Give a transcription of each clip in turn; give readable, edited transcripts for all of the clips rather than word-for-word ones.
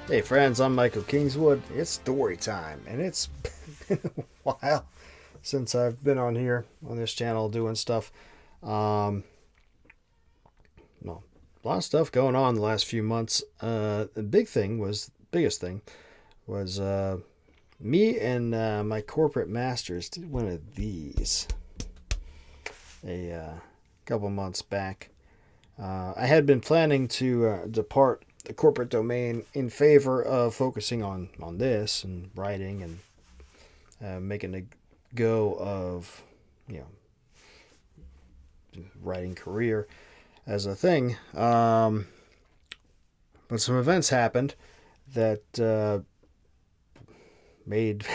Hey friends, I'm Michael Kingswood. It's story time, and it's been a while since I've been on here on this channel doing stuff. Um, no, a lot of stuff going on the last few months. Biggest thing was me and my corporate masters did one of these a couple months back. I had been planning to depart the corporate domain in favor of focusing on this and writing and making a go of, you know, writing career as a thing. But some events happened that made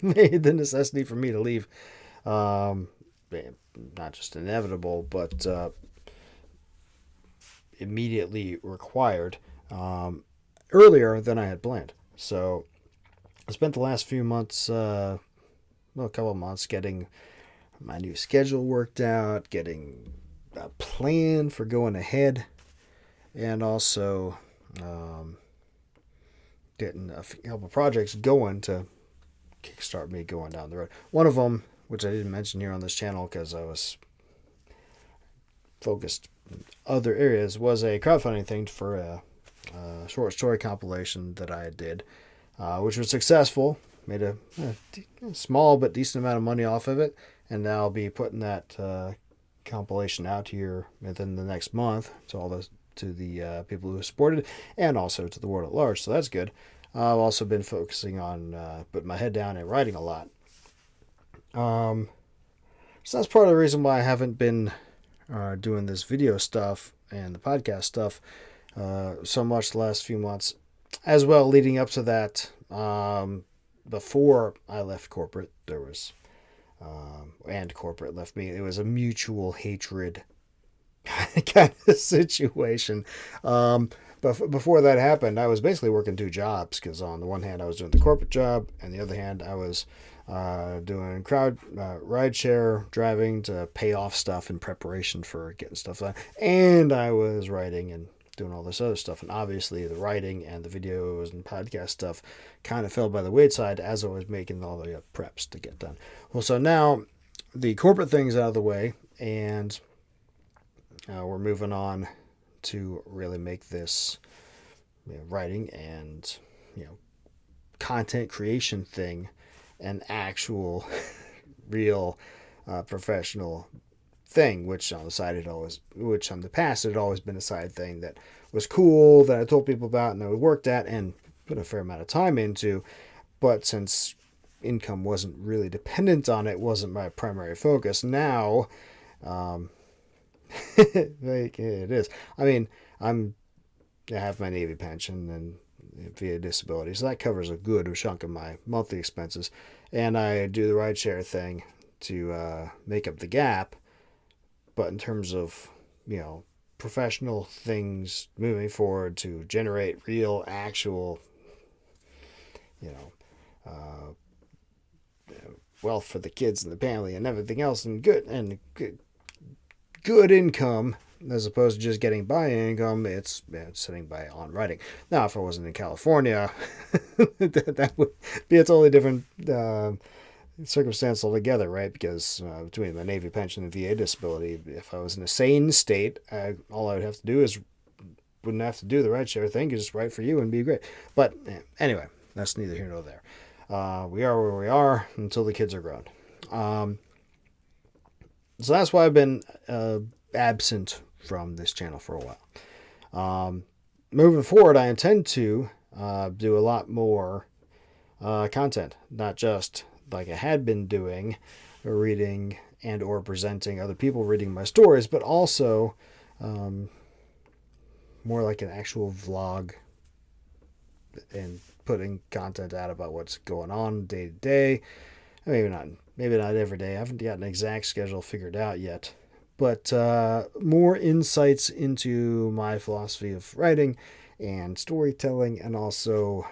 made the necessity for me to leave. Um, Not just inevitable, but immediately required earlier than I had planned. So I spent the last few months, a couple of months, getting my new schedule worked out, getting a plan for going ahead, and also um, getting a couple projects going to kickstart me going down the road. One of them, which I didn't mention here on this channel because I was focused in other areas, was a crowdfunding thing for a short story compilation that I did, which was successful. Made a small but decent amount of money off of it, and now I'll be putting that compilation out here within the next month to all the people who supported, and also to the world at large. So that's good. I've also been focusing on putting my head down and writing a lot. Um, so that's part of the reason why I haven't been doing this video stuff and the podcast stuff so much the last few months. As well, leading up to that, before I left corporate, there was, and corporate left me, it was a mutual hatred kind of situation. But before that happened, I was basically working two jobs because on the one hand, I was doing the corporate job, and the other hand, I was doing crowd rideshare driving to pay off stuff in preparation for getting stuff done, and I was writing and doing all this other stuff. And obviously, the writing and the videos and podcast stuff kind of fell by the wayside as I was making all the preps to get done. Well, so now the corporate thing's out of the way, and we're moving on to really make this, writing and, content creation thing an actual, real, professional thing. Which on the side had always, which on the past had always been a side thing that was cool that I told people about and I worked at and put a fair amount of time into. But since income wasn't really dependent on it, wasn't my primary focus. Now, um, like it is. I mean, I have my Navy pension and via disability, so that covers a good chunk of my monthly expenses. And I do the rideshare thing to make up the gap. But in terms of, professional things moving forward to generate real, actual, you know, uh, wealth for the kids and the family and everything else, and good income as opposed to just getting by income. It's sitting by on writing. Now, if I wasn't in California, that would be a totally different circumstance altogether, right? Because between my Navy pension and VA disability, if I was in a sane state, all I would have to do is wouldn't have to do the rideshare thing, just write for you and be great. But anyway, that's neither here nor there. We are where we are until the kids are grown. Um, so that's why I've been absent from this channel for a while. Moving forward, I intend to do a lot more content, not just like I had been doing, reading and or presenting other people reading my stories, but also um, more like an actual vlog and putting content out about what's going on day to day. Maybe not every day. I haven't got an exact schedule figured out yet, but more insights into my philosophy of writing and storytelling, and also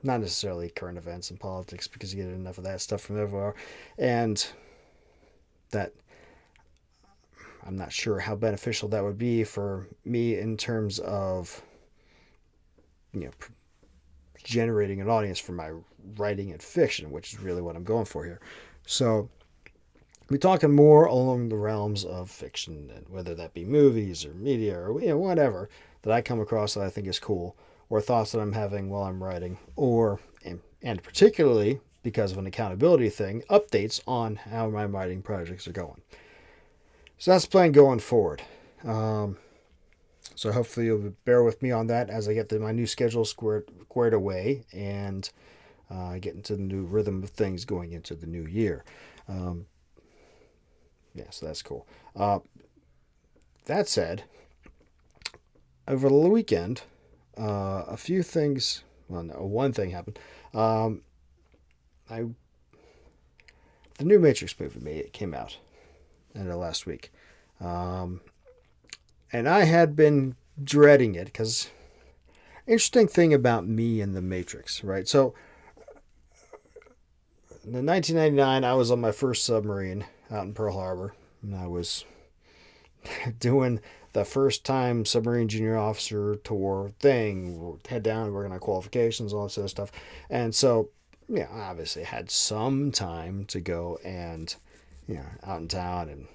not necessarily current events and politics because you get enough of that stuff from everywhere, and that I'm not sure how beneficial that would be for me in terms of you know, generating an audience for my writing and fiction, which is really what I'm going for here. So we're talking more along the realms of fiction, whether that be movies or media or whatever that I come across that I think is cool, or thoughts that I'm having while I'm writing, or and particularly because of an accountability thing, updates on how my writing projects are going. So that's the plan going forward. So hopefully you'll bear with me on that as I get my new schedule squared away and get into the new rhythm of things going into the new year. Yeah, so that's cool. That said, over the weekend, a few things. Well, no, one thing happened. I the new Matrix movie came out in the last week, and I had been dreading it because interesting thing about me and the Matrix, right? So, in 1999, I was on my first submarine out in Pearl Harbor, and I was doing the first time submarine junior officer tour thing. We'll head down, working on qualifications, all that sort of stuff. And so, yeah, I obviously had some time to go and, out in town and,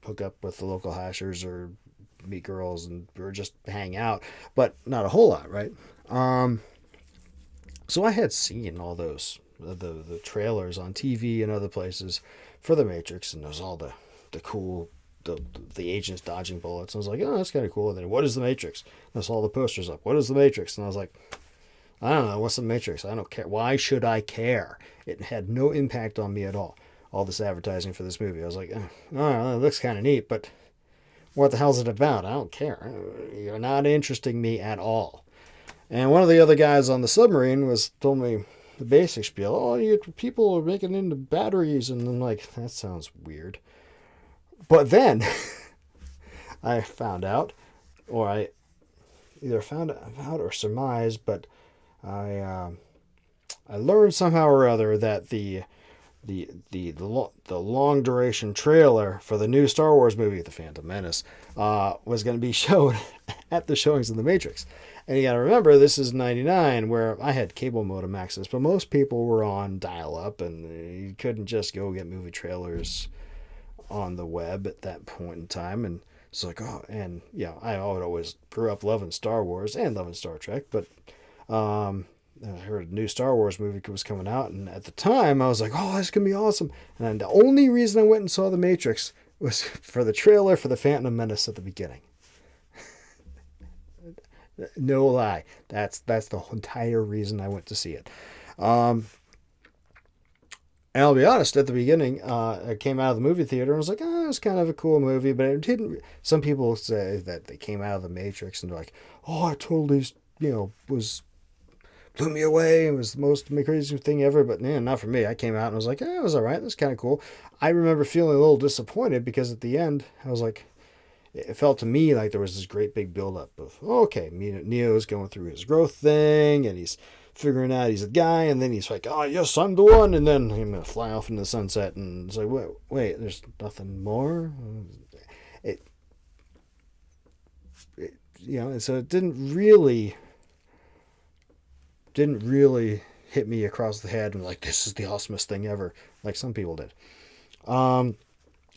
hook up with the local hashers or meet girls or just hang out, but not a whole lot, right? So I had seen all those the trailers on TV and other places for the Matrix, and there's all the cool the agents dodging bullets. And I was like, oh, that's kind of cool. And then what is the Matrix? And I saw the posters up. What is the Matrix? And I was like, I don't know. What's the Matrix? I don't care. Why should I care? It had no impact on me at all. All this advertising for this movie. I was like, oh, it looks kind of neat, but what the hell's it about? I don't care. You're not interesting me at all. And one of the other guys on the submarine told me the basic spiel. Oh, people are making into batteries, and I'm like, that sounds weird. But then I found out, or I either found out or surmised, but I learned somehow or other that the long duration trailer for the new Star Wars movie, The Phantom Menace, was going to be shown at the showings of The Matrix. And you got to remember, this is '99, where I had cable modem access, but most people were on dial-up, and you couldn't just go get movie trailers on the web at that point in time. And it's like, oh, and yeah, I always grew up loving Star Wars and loving Star Trek, but I heard a new Star Wars movie was coming out, and at the time I was like, oh, this can be awesome. And the only reason I went and saw The Matrix was for the trailer for The Phantom Menace at the beginning. No lie. That's the entire reason I went to see it. And I'll be honest, at the beginning, I came out of the movie theater and was like, oh, it's kind of a cool movie, but it didn't. Some people say that they came out of the Matrix and they're like, oh, I totally, blew me away. It was the most crazy thing ever, but not for me. I came out and was like, it was all right. That's kind of cool. I remember feeling a little disappointed because at the end, I was like, it felt to me like there was this great big buildup of, okay, Neo's going through his growth thing, and he's figuring out he's a guy, and then he's like, oh, yes, I'm the one, and then I'm going to fly off into the sunset, and it's like, wait, there's nothing more? So it didn't really hit me across the head and like, this is the awesomest thing ever, like some people did. It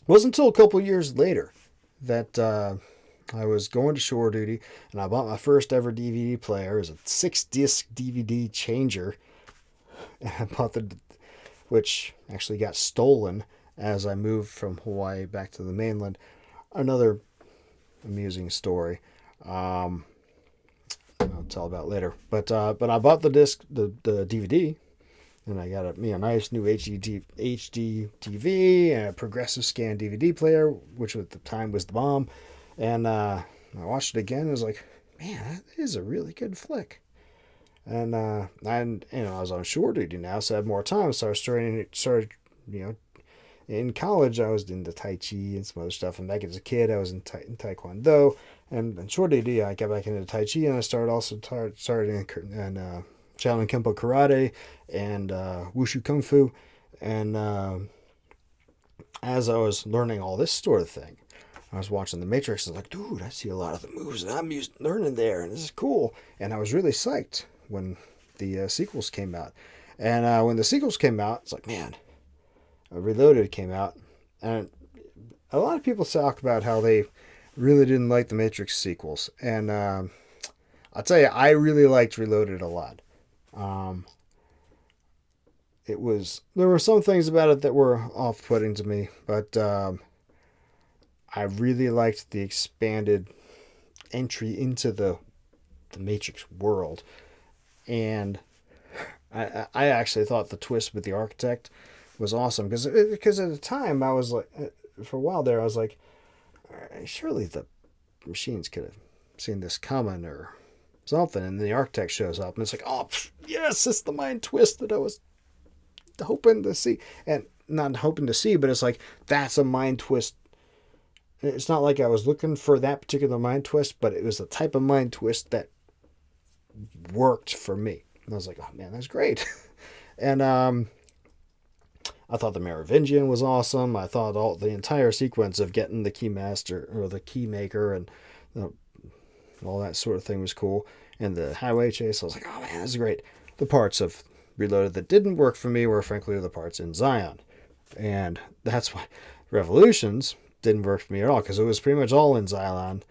wasn't until a couple years later that I was going to shore duty, and I bought my first ever DVD player. It was a 6-disc DVD changer, and I bought which actually got stolen as I moved from Hawaii back to the mainland. Another amusing story. I'll tell about later. But I bought the DVD, and I got a nice new HD TV and a progressive scan DVD player, which at the time was the bomb. And I watched it again. And I was like, man, that is a really good flick. And I was on shore duty now, so I had more time. So I started in college, I was into Tai Chi and some other stuff. And back as a kid, I was in Taekwondo. And in shore duty, I got back into Tai Chi, and I started in Shaolin Kempo Karate and Wushu Kung Fu. And as I was learning all this sort of thing, I was watching The Matrix. I was like, dude, I see a lot of the moves that I'm learning there, and this is cool. And I was really psyched when the sequels came out. And when the sequels came out, it's like, man, Reloaded came out, and a lot of people talk about how they really didn't like the Matrix sequels, and I'll tell you, I really liked Reloaded a lot. Um, there were some things about it that were off-putting to me, but I really liked the expanded entry into the Matrix world, and I actually thought the twist with the architect was awesome because at the time I was like, for a while there I was like, surely the machines could have seen this coming or something, and then the architect shows up and it's like, oh yes, it's the mind twist that I was hoping to see, and not hoping to see, but it's like that's a mind twist. It's not like I was looking for that particular mind twist, but it was the type of mind twist that worked for me. And I was like, oh man, that's great. And I thought the Merovingian was awesome. I thought the entire sequence of getting the keymaster or the key maker and all that sort of thing was cool. And the highway chase, I was like, oh man, this is great. The parts of Reloaded that didn't work for me were frankly the parts in Zion. And that's why Revolutions didn't work for me at all, because it was pretty much all in Zion.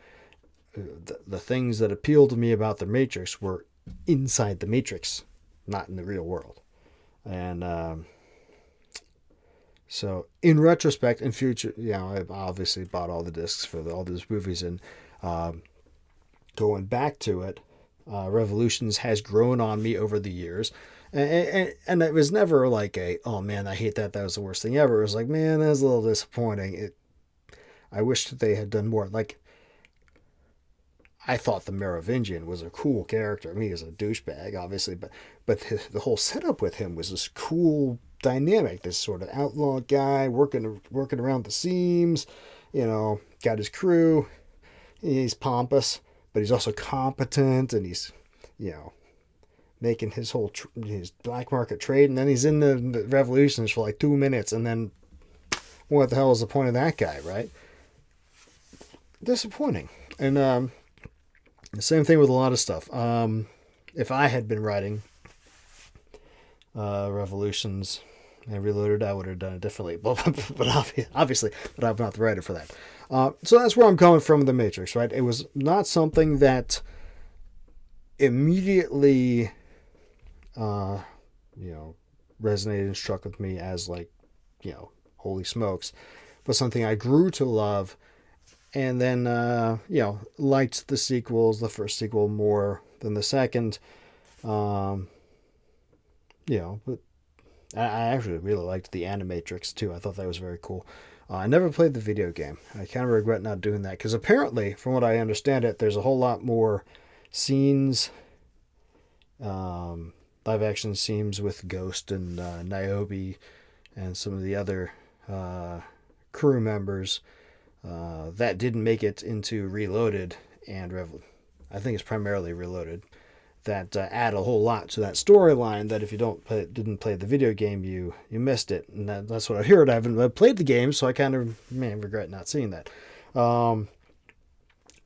The things that appealed to me about the Matrix were inside the Matrix, not in the real world. And so in retrospect, in future, I've obviously bought all the discs for all these movies, and going back to it, Revolutions has grown on me over the years. And it was never like oh man, I hate that. That was the worst thing ever. It was like, man, that was a little disappointing. I wish that they had done more. Like, I thought the Merovingian was a cool character. I mean, he was a douchebag, obviously, but the whole setup with him was this cool dynamic. This sort of outlaw guy working around the seams, got his crew. He's pompous, but he's also competent, and he's, making his his black market trade, and then he's in the revolutions for like 2 minutes, and then what the hell is the point of that guy, right? Disappointing. And the same thing with a lot of stuff. If I had been writing Revolutions and Reloaded, I would have done it differently. But obviously, but I'm not the writer for that. So that's where I'm coming from with The Matrix, right? It was not something that immediately, resonated and struck with me as like, holy smokes, but something I grew to love. And then, liked the sequels, the first sequel more than the second. But I actually really liked the Animatrix too. I thought that was very cool. I never played the video game. I kind of regret not doing that, because apparently, from what I understand it, there's a whole lot more scenes, live action scenes with Ghost and Niobe and some of the other crew members that didn't make it into Reloaded and I think it's primarily Reloaded, that add a whole lot to that storyline that if you didn't play the video game, you missed it. And that's what I heard. I haven't played the game, so I kind of regret not seeing that.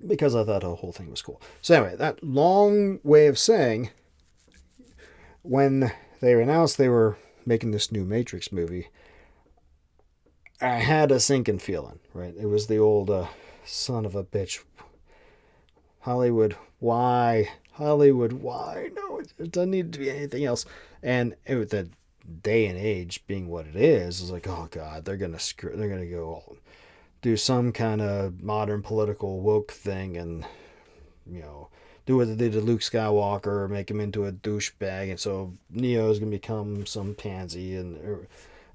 Because I thought the whole thing was cool. So anyway, that long way of saying, when they announced they were making this new Matrix movie, I had a sinking feeling, right? It was the old son of a bitch. Hollywood, why? Hollywood, why? No, it doesn't need to be anything else. And with the day and age being what it is like, oh God, they're gonna go do some kind of modern political woke thing, and do what they did to Luke Skywalker, make him into a douchebag, and so Neo's gonna become some pansy, and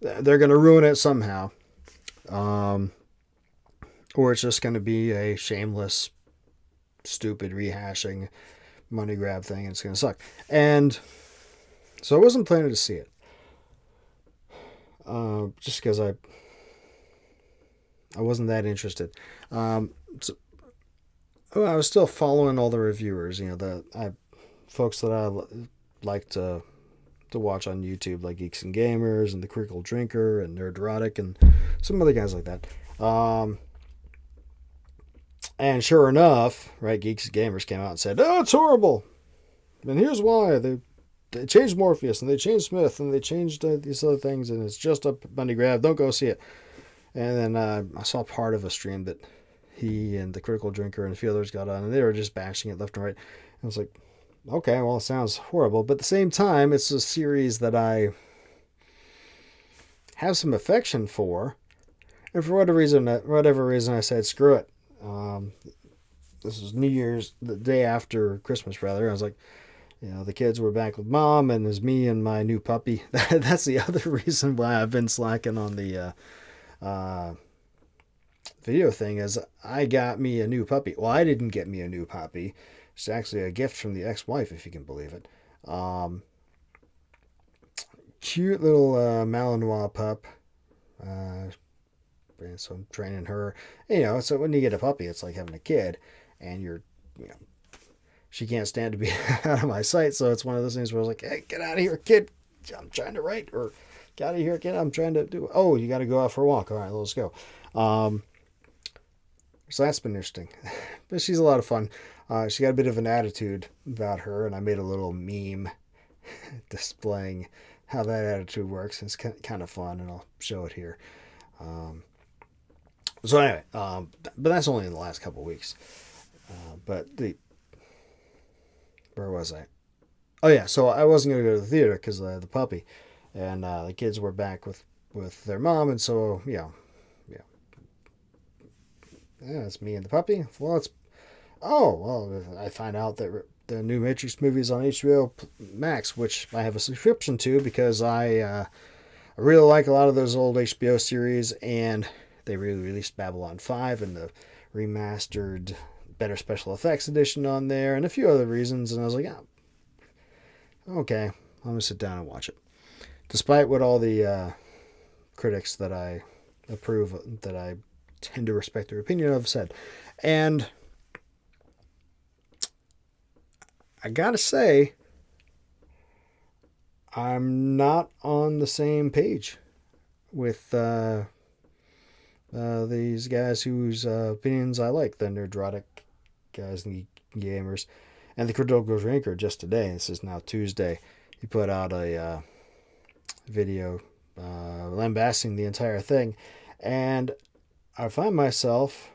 they're gonna ruin it somehow. Or it's just going to be a shameless, stupid rehashing money grab thing, and it's going to suck. And so I wasn't planning to see it. Just because I wasn't that interested. I was still following all the reviewers, folks that I like to watch on YouTube, like Geeks and Gamers and The Critical Drinker and Nerdrotic and some other guys like that. And sure enough, right, Geeks and Gamers came out and said, "Oh, it's horrible, and here's why they changed Morpheus and they changed Smith and they changed these other things, and it's just a money grab. Don't go see it." And then I saw part of a stream that he and the Critical Drinker and a few others got on, and they were just bashing it left and right. And I was like, okay, well, it sounds horrible, but at the same time, it's a series that I have some affection for, and for whatever reason, I said screw it. This was New Year's, the day after Christmas, rather. I was like, the kids were back with mom, and there's me and my new puppy. That's the other reason why I've been slacking on the video thing. Is I got me a new puppy. Well, I didn't get me a new puppy. It's actually a gift from the ex-wife, if you can believe it. Cute little Malinois pup. And so I'm training her. So when you get a puppy, it's like having a kid, and she can't stand to be out of my sight. So it's one of those things where I was like, hey, get out of here, kid. I'm trying to write. Or get out of here, kid. I'm trying to do. Oh, you got to go out for a walk. All right, let's go. So that's been interesting. But she's a lot of fun. She got a bit of an attitude about her, and I made a little meme displaying how that attitude works. It's kind of fun, and I'll show it here. So anyway, but that's only in the last couple of weeks. Where was I? Oh yeah, so I wasn't gonna go to the theater because the puppy, and the kids were back with their mom, and so yeah, it's me and the puppy. I find out that the new Matrix movie is on HBO Max, which I have a subscription to because I really like a lot of those old HBO series, and they really released Babylon 5 and the remastered, better special effects edition on there, and a few other reasons. And I was like, okay, I'm going to sit down and watch it. Despite what all the critics that I approve, that I tend to respect their opinion of, said. And I got to say, I'm not on the same page with these guys whose opinions I like, the Nerdrotic guys and gamers. And the Critical Drinker just today, this is now Tuesday, he put out a video lambasting the entire thing. And I find myself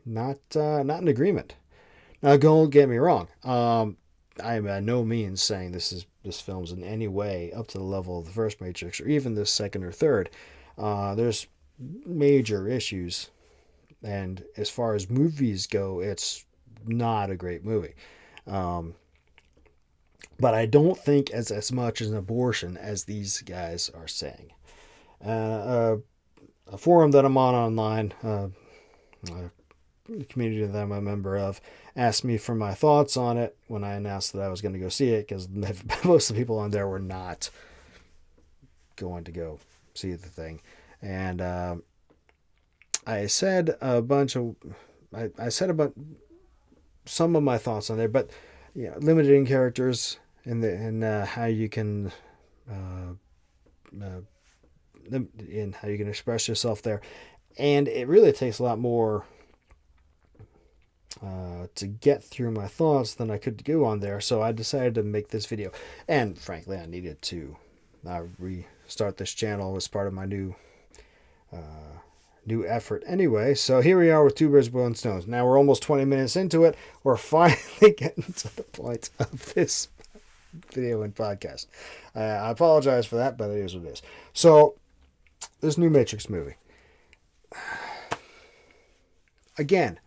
not in agreement. Now, don't get me wrong. I am by no means saying this film's in any way up to the level of the first Matrix or even the second or third. There's major issues, and as far as movies go, it's not a great movie. But I don't think as much as an abortion as these guys are saying. A forum that I'm on online, a community that I'm a member of, asked me for my thoughts on it when I announced that I was going to go see it, because most of the people on there were not going to go see the thing. And I said about some of my thoughts on there, but limiting characters and how you can in how you can express yourself there, and it really takes a lot more to get through my thoughts than I could go on there. So I decided to make this video, and frankly, I needed to restart this channel as part of my new effort anyway. So here we are with Two Birds with One Stone. Now we're almost 20 minutes into it. We're finally getting to the point of this video and podcast. I apologize for that, but it is what it is. So this new Matrix movie, again,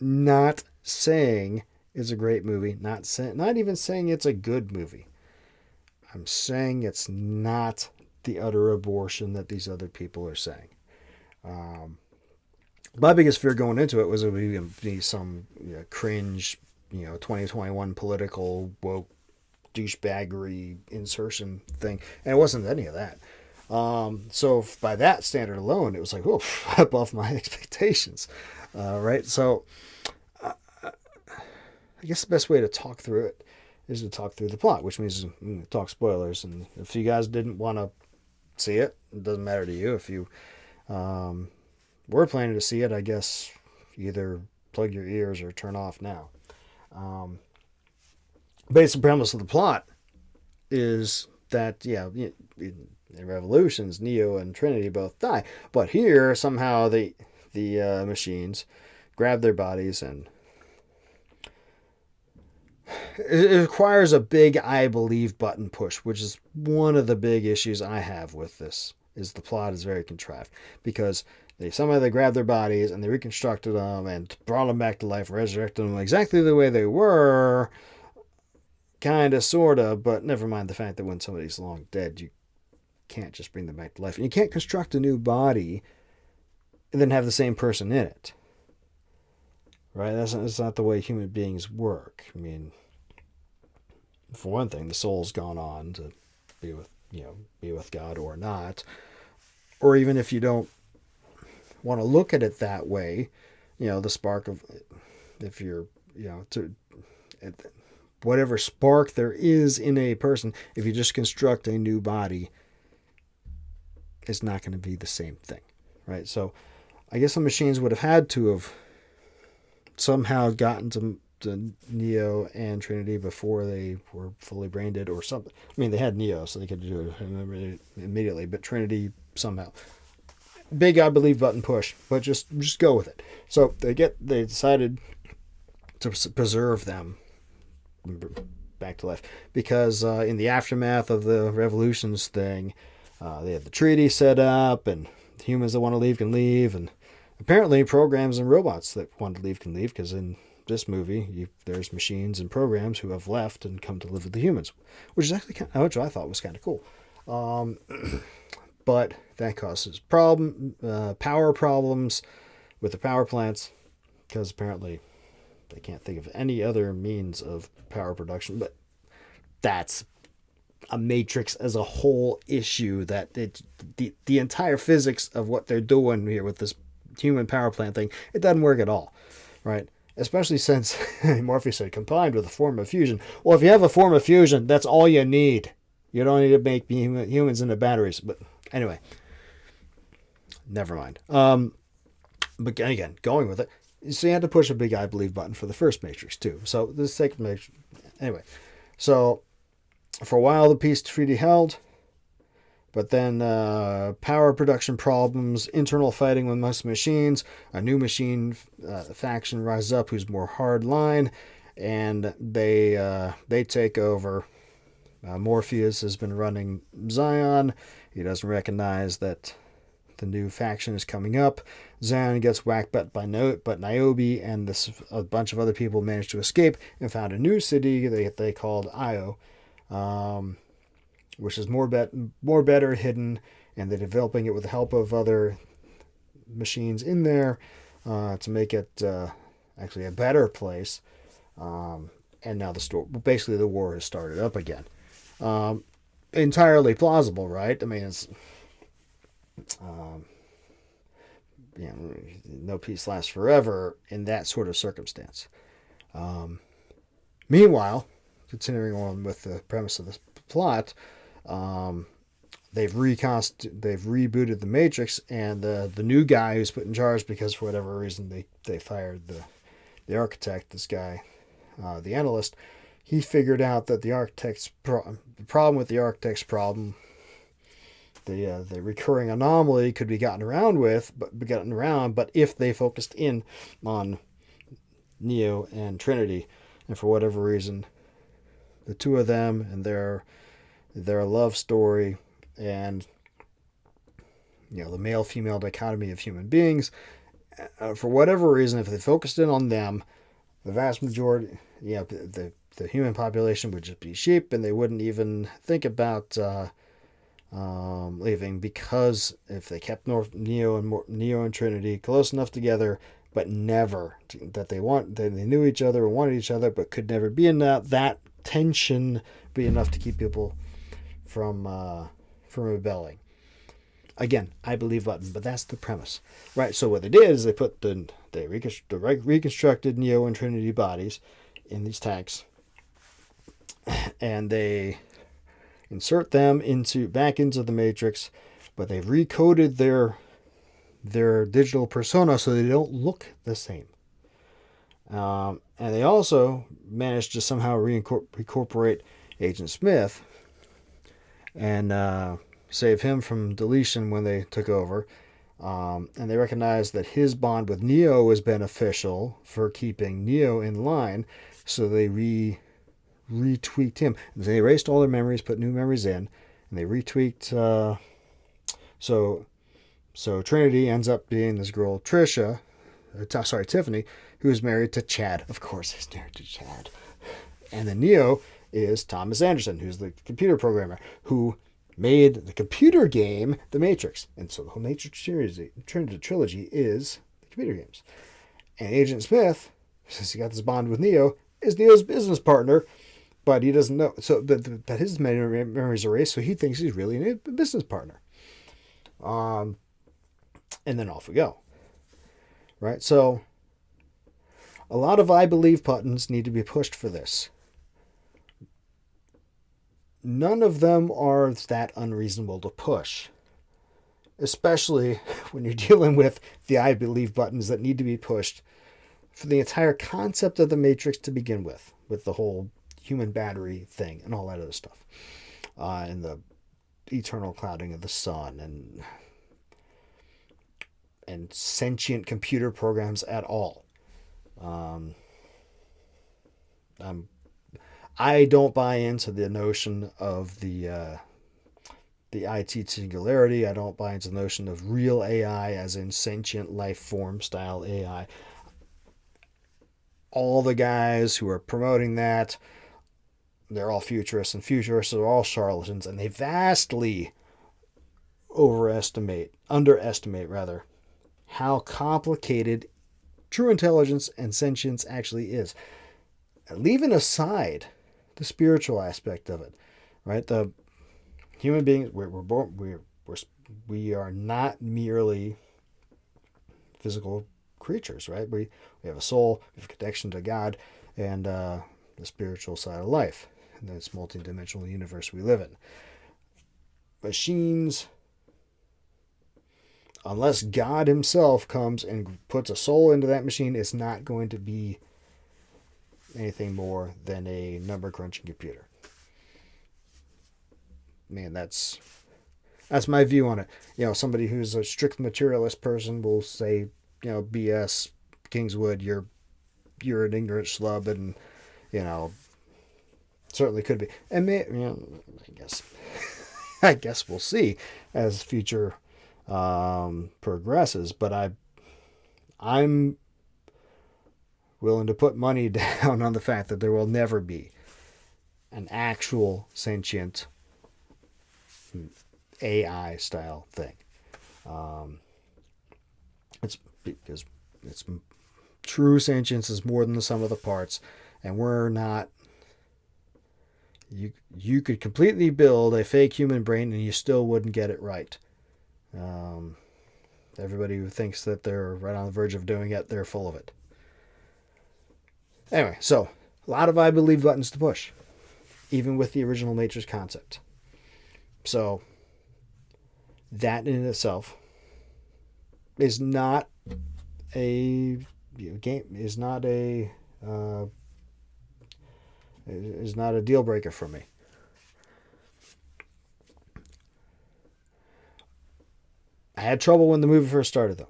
not saying it's a great movie, not even saying it's a good movie. I'm saying it's not the utter abortion that these other people are saying. My biggest fear going into it was it would be some cringe, 2021 political woke douchebaggery insertion thing, and it wasn't any of that. So by that standard alone, it was like, above my expectations, right? So I guess the best way to talk through it is to talk through the plot, which means talk spoilers. And if you guys didn't want to see it, it doesn't matter to you. If you were planning to see it, I guess either plug your ears or turn off now. Basic premise of the plot is that, in Revolutions, Neo and Trinity both die, but here somehow the machines grab their bodies, and it requires a big "I believe" button push, which is one of the big issues I have with this. Is the plot is very contrived because somehow they grabbed their bodies and they reconstructed them and brought them back to life, resurrected them exactly the way they were, kind of, sort of, but never mind the fact that when somebody's long dead, you can't just bring them back to life. And you can't construct a new body and then have the same person in it. Right? That's not the way human beings work. I mean, for one thing, the soul's gone on to be with God or not. Or even if you don't want to look at it that way, the spark of, if you're, whatever spark there is in a person, if you just construct a new body, it's not going to be the same thing, right? So I guess the machines would have had to have somehow gotten to Neo and Trinity before they were fully brain dead or something. I mean, they had Neo, so they could do it immediately, but Trinity somehow. Big "I believe" button push, but just go with it. So they decided to preserve them back to life because in the aftermath of the Revolutions thing, they had the treaty set up, and the humans that want to leave can leave, and apparently programs and robots that want to leave can leave, because in this movie there's machines and programs who have left and come to live with the humans, which is actually which I thought was kind of cool. But that causes power problems with the power plants, because apparently they can't think of any other means of power production. But that's a Matrix as a whole issue, that the entire physics of what they're doing here with this human power plant thing, it doesn't work at all, right? Especially since Morpheus said combined with a form of fusion. Well, if you have a form of fusion, that's all you need. You don't need to make humans into batteries. But anyway, never mind. But again, going with it, so you had to push a big "I believe" button for the first Matrix too. So the second Matrix, anyway. So for a while the peace treaty held, but then power production problems, internal fighting with most machines, a new machine faction rises up who's more hardline, and they take over. Morpheus has been running Zion. He doesn't recognize that the new faction is coming up. Zion gets whacked but Niobe and a bunch of other people manage to escape and found a new city they called Io, which is more better hidden, and they're developing it with the help of other machines in there to make it actually a better place. And now basically the war has started up again. Entirely plausible, right? I mean, it's no peace lasts forever in that sort of circumstance. Meanwhile, continuing on with the premise of the plot, they've rebooted the Matrix, and the new guy who's put in charge, because for whatever reason they fired the architect, this guy, the analyst. He figured out that the problem with the architect's problem, the recurring anomaly, could be gotten around, but if they focused in on Neo and Trinity, and for whatever reason, the two of them and their love story, and the male-female dichotomy of human beings, for whatever reason, if they focused in on them, the vast majority, the human population would just be sheep, and they wouldn't even think about leaving, because if they kept Neo and Trinity close enough together, but never that they knew each other and wanted each other, but could never be in that tension be enough to keep people from rebelling. Again, "I believe" button, but that's the premise, right? So what they did is they reconstructed Neo and Trinity bodies in these tanks, and they insert them back into the Matrix, but they've recoded their digital persona so they don't look the same. And they also managed to somehow reincorporate Agent Smith and save him from deletion when they took over. And they recognized that his bond with Neo was beneficial for keeping Neo in line, so they retweaked him. They erased all their memories, put new memories in, and they retweaked. So Trinity ends up being this girl Tiffany, who is married to Chad. Of course, he's married to Chad. And then Neo is Thomas Anderson, who's the computer programmer who made the computer game The Matrix. And so the whole Matrix trilogy is the computer games. And Agent Smith, since he got this bond with Neo, is Neo's business partner, but he doesn't know. So, but his memories are erased, so he thinks he's really a business partner. And then off we go. Right? So, a lot of I believe buttons need to be pushed for this. None of them are that unreasonable to push, especially when you're dealing with the I believe buttons that need to be pushed for the entire concept of the Matrix to begin with the whole human battery thing and all that other stuff, and the eternal clouding of the sun and sentient computer programs at all. I don't buy into the notion of the IT singularity. I don't buy into the notion of real AI as in sentient life form style AI. All the guys who are promoting that, they're all futurists, and futurists are all charlatans, and they vastly underestimate how complicated true intelligence and sentience actually is. Leaving aside the spiritual aspect of it, right? The human beings, we are not merely physical creatures, right? We have a soul, we have a connection to God, and the spiritual side of life, and this multidimensional universe we live in. Machines, unless God himself comes and puts a soul into that machine, it's not going to be anything more than a number crunching computer. Man, that's my view on it. Somebody who's a strict materialist person will say, BS, Kingswood, you're an ignorant schlub, and certainly could be. And I guess we'll see as future progresses. But I'm willing to put money down on the fact that there will never be an actual sentient AI style thing. It's because it's true sentience is more than the sum of the parts, and we're not. You could completely build a fake human brain and you still wouldn't get it right. Everybody who thinks that they're right on the verge of doing it, they're full of it. Anyway, so a lot of I believe buttons to push, even with the original Matrix concept. So that in itself is not a game. Is not a deal breaker for me. I had trouble when the movie first started, though.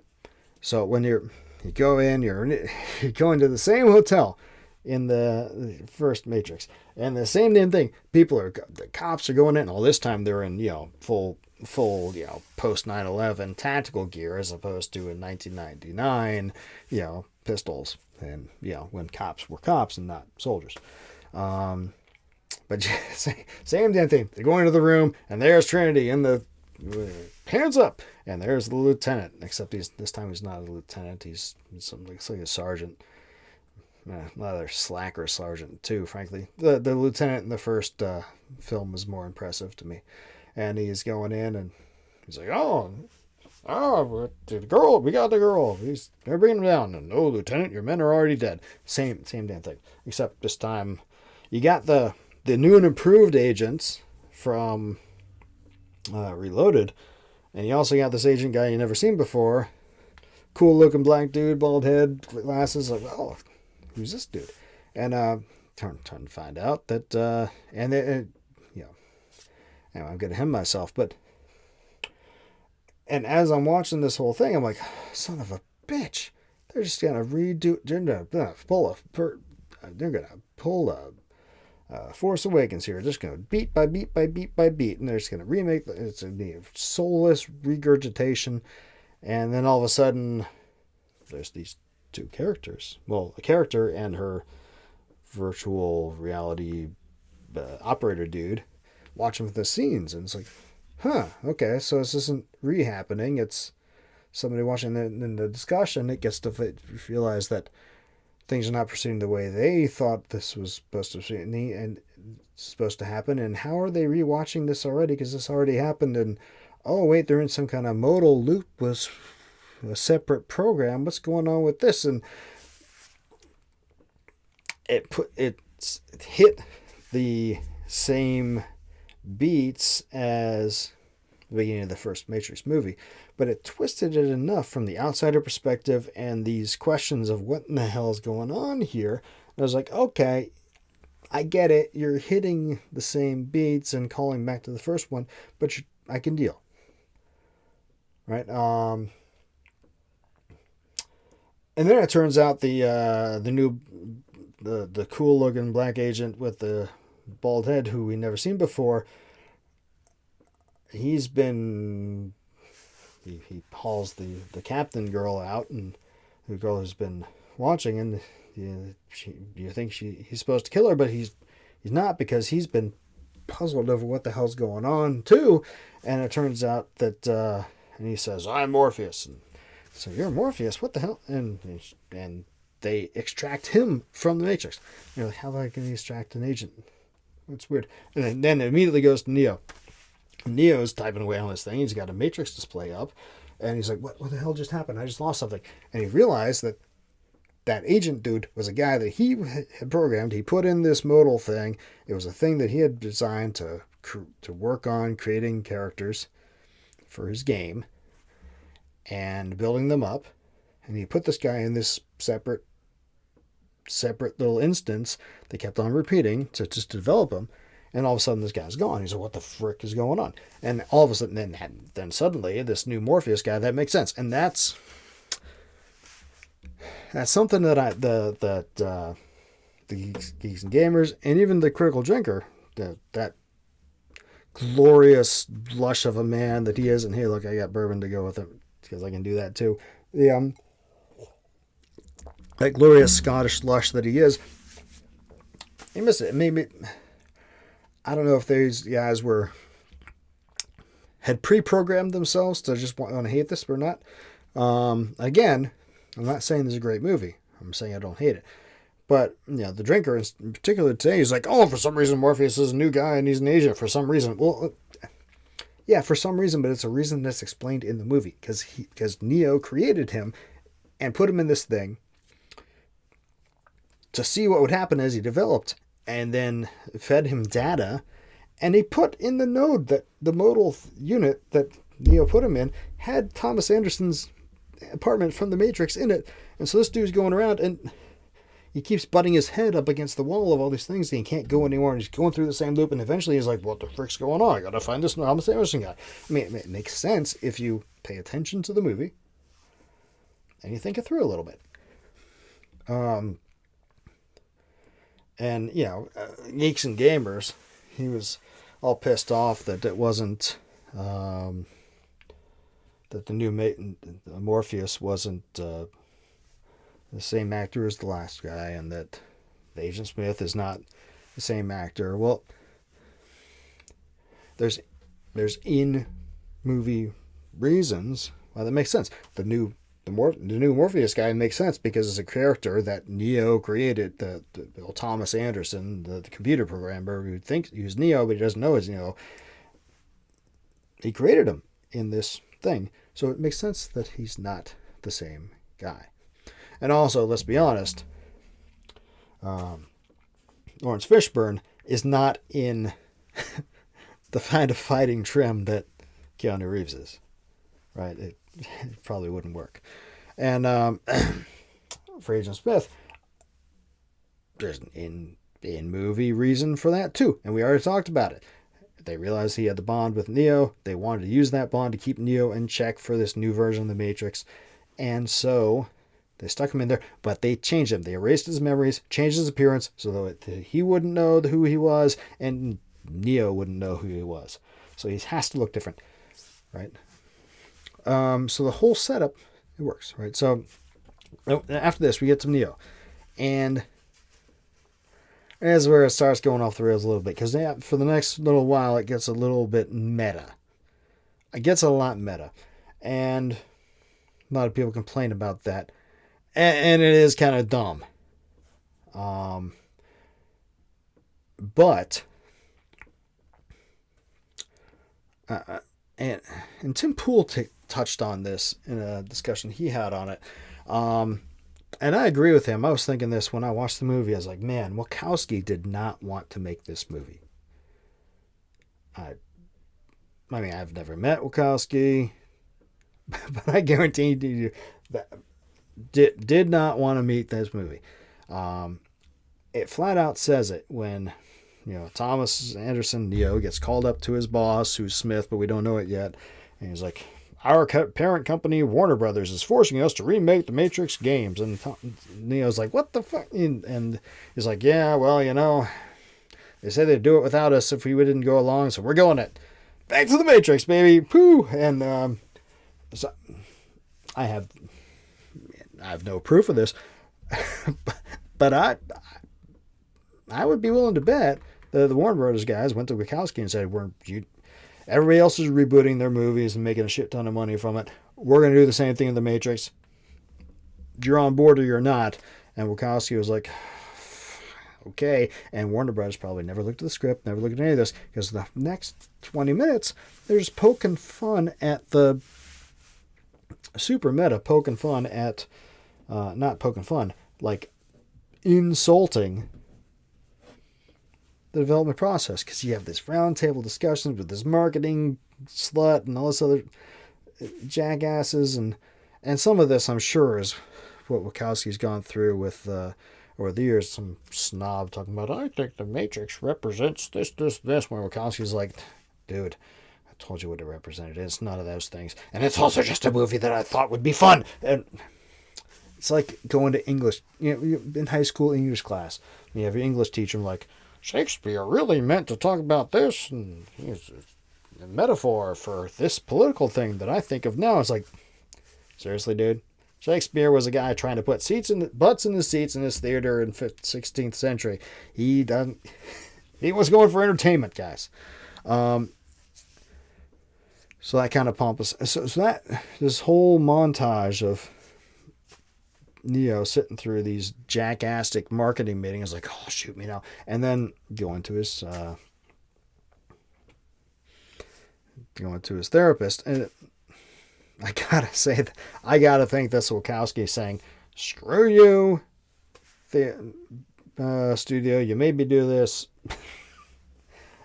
So when you go in, you go into the same hotel in the first Matrix, and the same damn thing. The cops are going in. All this time they're in full post 9/11 tactical gear as opposed to in 1999 pistols and when cops were cops and not soldiers. But same damn thing. They go into the room and there's Trinity in the hands up, and there's the lieutenant. Except this time he's not a lieutenant. He's something like a sergeant. Another slacker sergeant too. Frankly, the lieutenant in the first film was more impressive to me. And he's going in and he's like, the girl, we got the girl. They're bringing him down. And, no, Lieutenant, your men are already dead. Same damn thing. Except this time, you got the new and improved agents from Reloaded, and you also got this agent guy you never seen before cool looking black dude, bald head, glasses. Like, oh, who's this dude? And turn to find out that you know, anyway, I'm getting him myself. But and as I'm watching this whole thing, I'm like, son of a bitch. They're just gonna redo. They're gonna pull a Force Awakens here. Just gonna beat by beat by beat by beat, and they're just gonna remake. It's gonna be a soulless regurgitation, and then all of a sudden, there's these two characters. Well, a character and her virtual reality operator dude watching the scenes, and it's like, huh, okay, so this isn't re-happening. It's somebody watching in the discussion. It gets to realize that things are not proceeding the way they thought this was supposed to be and supposed to happen. And how are they rewatching this already? Because this already happened. And oh wait, they're in some kind of modal loop with a separate program. What's going on with this? And it hit the same beats as the beginning of the first Matrix movie, but it twisted it enough from the outsider perspective and these questions of what in the hell is going on here. I was like, okay, I get it. You're hitting the same beats and calling back to the first one, but I can deal. Right? And then it turns out the cool looking black agent with the bald head who we never seen before, he hauls the captain girl out, and the girl has been watching, and you think he's supposed to kill her, but he's not, because he's been puzzled over what the hell's going on too. And it turns out that and he says, I'm Morpheus. And so you're Morpheus, what the hell? And they extract him from the Matrix. You're like, how are they going to extract an agent? It's weird. And then it immediately goes to Neo. Neo's typing away on this thing. He's got a Matrix display up. And he's like, what the hell just happened? I just lost something. And he realized that agent dude was a guy that he had programmed. He put in this modal thing. It was a thing that he had designed to work on creating characters for his game and building them up. And he put this guy in this separate little instance that kept on repeating to just develop him. And all of a sudden, this guy's gone. He's like, what the frick is going on? And all of a sudden, then suddenly, this new Morpheus guy, that makes sense. And that's something that the Geeks and Gamers, and even the Critical Drinker, that glorious lush of a man that he is, and hey, look, I got bourbon to go with it, because I can do that too. That glorious Scottish lush that he is, he missed it. Maybe, I don't know if these guys had pre-programmed themselves to just want to hate this or not. Again, I'm not saying this is a great movie. I'm saying I don't hate it. But, the drinker in particular today, he's like, oh, for some reason Morpheus is a new guy and he's an agent for some reason. Well, yeah, for some reason, but it's a reason that's explained in the movie. Because Neo created him and put him in this thing to see what would happen as he developed, and then fed him data, and he put in the node that the modal unit that Neo put him in had Thomas Anderson's apartment from the Matrix in it. And so this dude's going around and he keeps butting his head up against the wall of all these things, and he can't go anymore, and he's going through the same loop, and eventually he's like, what the frick's going on? I gotta find this Thomas Anderson guy. I mean, it makes sense if you pay attention to the movie and you think it through a little bit. And, Geeks and Gamers, he was all pissed off that it wasn't, that the new Morpheus wasn't the same actor as the last guy, and that Agent Smith is not the same actor. Well, there's in-movie reasons why that makes sense. The new Morpheus guy makes sense because it's a character that Neo created. The Thomas Anderson, the computer programmer who thinks he's Neo, but he doesn't know he's Neo. He created him in this thing, so it makes sense that he's not the same guy. And also, let's be honest, Lawrence Fishburne is not in the kind of fighting trim that Keanu Reeves is. Right? It probably wouldn't work. And for Agent Smith, there's an in movie reason for that too, and we already talked about it. They realized he had the bond with Neo. They wanted to use that bond to keep Neo in check for this new version of the Matrix, and so they stuck him in there. But they changed him. They erased his memories, changed his appearance, so that he wouldn't know who he was, and Neo wouldn't know who he was. So he has to look different, right? So the whole setup, it works, right? So after this, we get to Neo, and that's where it starts going off the rails a little bit, because for the next little while, it gets a little bit meta. It gets a lot meta, and a lot of people complain about that, and it is kind of dumb. But and Tim Pool touched on this in a discussion he had on it. And I agree with him. I was thinking this when I watched the movie. I was like, man, Wachowski did not want to make this movie. I mean, I've never met Wachowski, but I guarantee you that did not want to meet this movie. It flat out says it when, Thomas Anderson, Neo, gets called up to his boss, who's Smith, but we don't know it yet. And he's like, our parent company, Warner Brothers, is forcing us to remake the Matrix games. And Neo's like, what the fuck? And he's like, yeah, well, they said they'd do it without us if we didn't go along, so we're going it. Back to the Matrix, baby. Pooh. And so I have no proof of this, but I would be willing to bet that the Warner Brothers guys went to Wachowski and said, everybody else is rebooting their movies and making a shit ton of money from it. We're going to do the same thing in the Matrix. You're on board or you're not. And Wachowski was like, okay. And Warner Brothers probably never looked at the script, never looked at any of this, because the next 20 minutes, they're just poking fun at the super meta, poking fun at, not poking fun, like insulting the development process, because you have this roundtable discussions with this marketing slut and all this other jackasses, and some of this I'm sure is what Wachowski's gone through with over the years. Some snob talking about, I think the Matrix represents this, when Wachowski's like, dude, I told you what it represented. It's none of those things, and it's also just a movie that I thought would be fun. And it's like going to English, in high school English class, you have your English teacher like, Shakespeare really meant to talk about this, and it's a metaphor for this political thing that I think of now. It's like, seriously, dude? Shakespeare was a guy trying to put butts in the seats in his theater in 16th century. He was going for entertainment, guys. So that kind of pompous. So that this whole montage of Neo sitting through these jackastic marketing meetings, like, oh, shoot me now, and then going to his therapist, and I gotta say that I gotta think that's Wachowski saying, "Screw you, the studio, you made me do this,"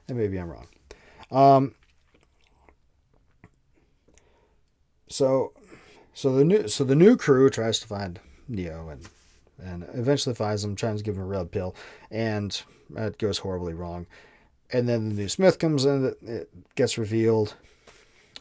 and maybe I'm wrong. So the new crew tries to find Neo and eventually finds him, trying to give him a red pill, and it goes horribly wrong. And then the new Smith comes in, it gets revealed,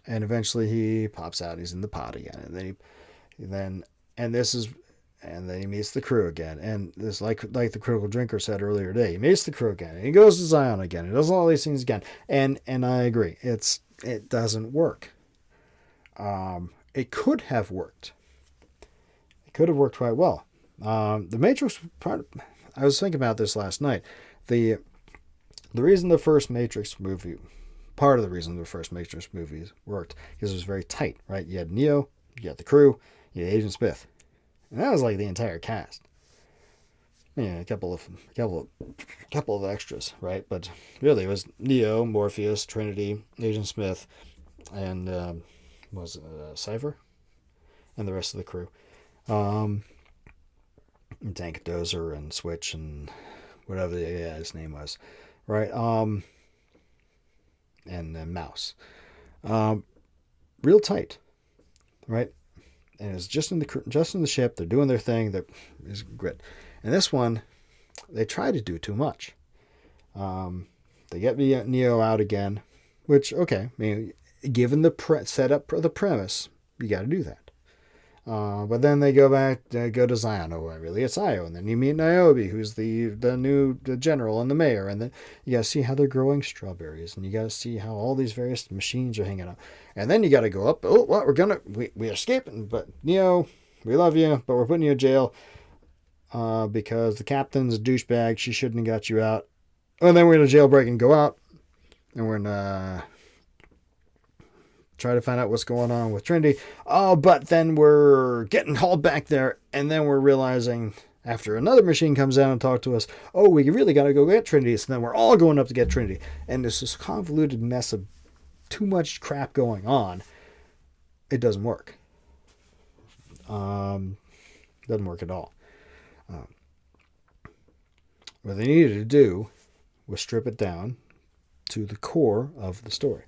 and eventually he pops out. He's in the pod again, and then he meets the crew again. And this, like the Critical Drinker said earlier today, he meets the crew again, and he goes to Zion again. He does all these things again, and I agree, it doesn't work. It could have worked. It could have worked quite well. The Matrix part. I was thinking about this last night. The reason the first Matrix movie, part of the reason the first Matrix movies worked, because it was very tight, right? You had Neo, you had the crew, you had Agent Smith, and that was like the entire cast. Yeah, a couple of extras, right? But really, it was Neo, Morpheus, Trinity, Agent Smith, and Cypher, and the rest of the crew. Tank Dozer and Switch and whatever his name was, right? And then Mouse. Real tight, right? and it's just in the ship. They're doing their thing. That is great. And this one, they try to do too much. They get Neo out again, which okay. I mean, given the setup of the premise, you got to do that. But then they go back, go to Zion. Oh, really? It's Io. And then you meet Niobe, who's the new general and the mayor. And then you got to see how they're growing strawberries. And you got to see how all these various machines are hanging out. And then you got to go up. Oh, what? We're escaping. But Neo, we love you, but we're putting you in jail because the captain's a douchebag. She shouldn't have got you out. And then we're going to jailbreak and go out. And we're going to try to find out what's going on with Trinity. Oh, but then we're getting hauled back there, and then we're realizing after another machine comes down and talks to us, oh, we really got to go get Trinity. So then we're all going up to get Trinity. And there's this convoluted mess of too much crap going on. It doesn't work. Doesn't work at all. What they needed to do was strip it down to the core of the story.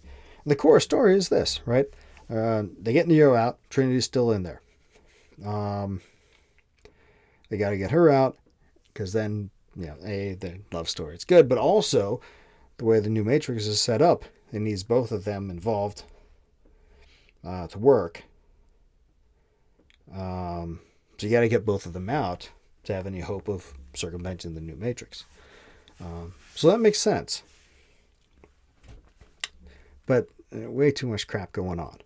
The core story is this, right? They get Neo out. Trinity's still in there. They got to get her out because then, the love story, it's good. But also, the way the new Matrix is set up, it needs both of them involved to work. So you got to get both of them out to have any hope of circumventing the new Matrix. So that makes sense. But way too much crap going on.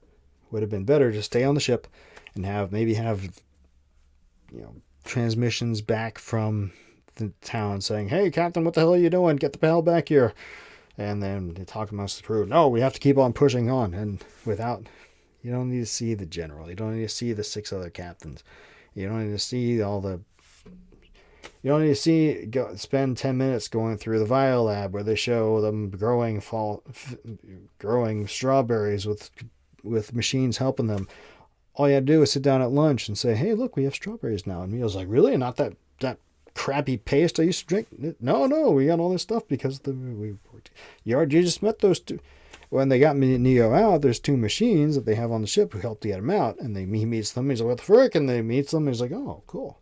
Would have been better to stay on the ship and have transmissions back from the town saying, "Hey, Captain, what the hell are you doing? Get the hell back here!" And then they talk amongst the crew. No, we have to keep on pushing on. And you don't need to see the general. You don't need to see the 6 other captains. You don't need to see You don't need to spend 10 minutes going through the Bio Lab where they show them growing strawberries with machines helping them. All you have to do is sit down at lunch and say, "Hey, look, we have strawberries now." And Neil's like, "Really? Not that crappy paste I used to drink?" No, we got all this stuff because you just met those two. When they got Neo out, there's 2 machines that they have on the ship who helped to get him out, and he meets them. He's like, "What the frick?" And they meets them. And he's like, "Oh, cool."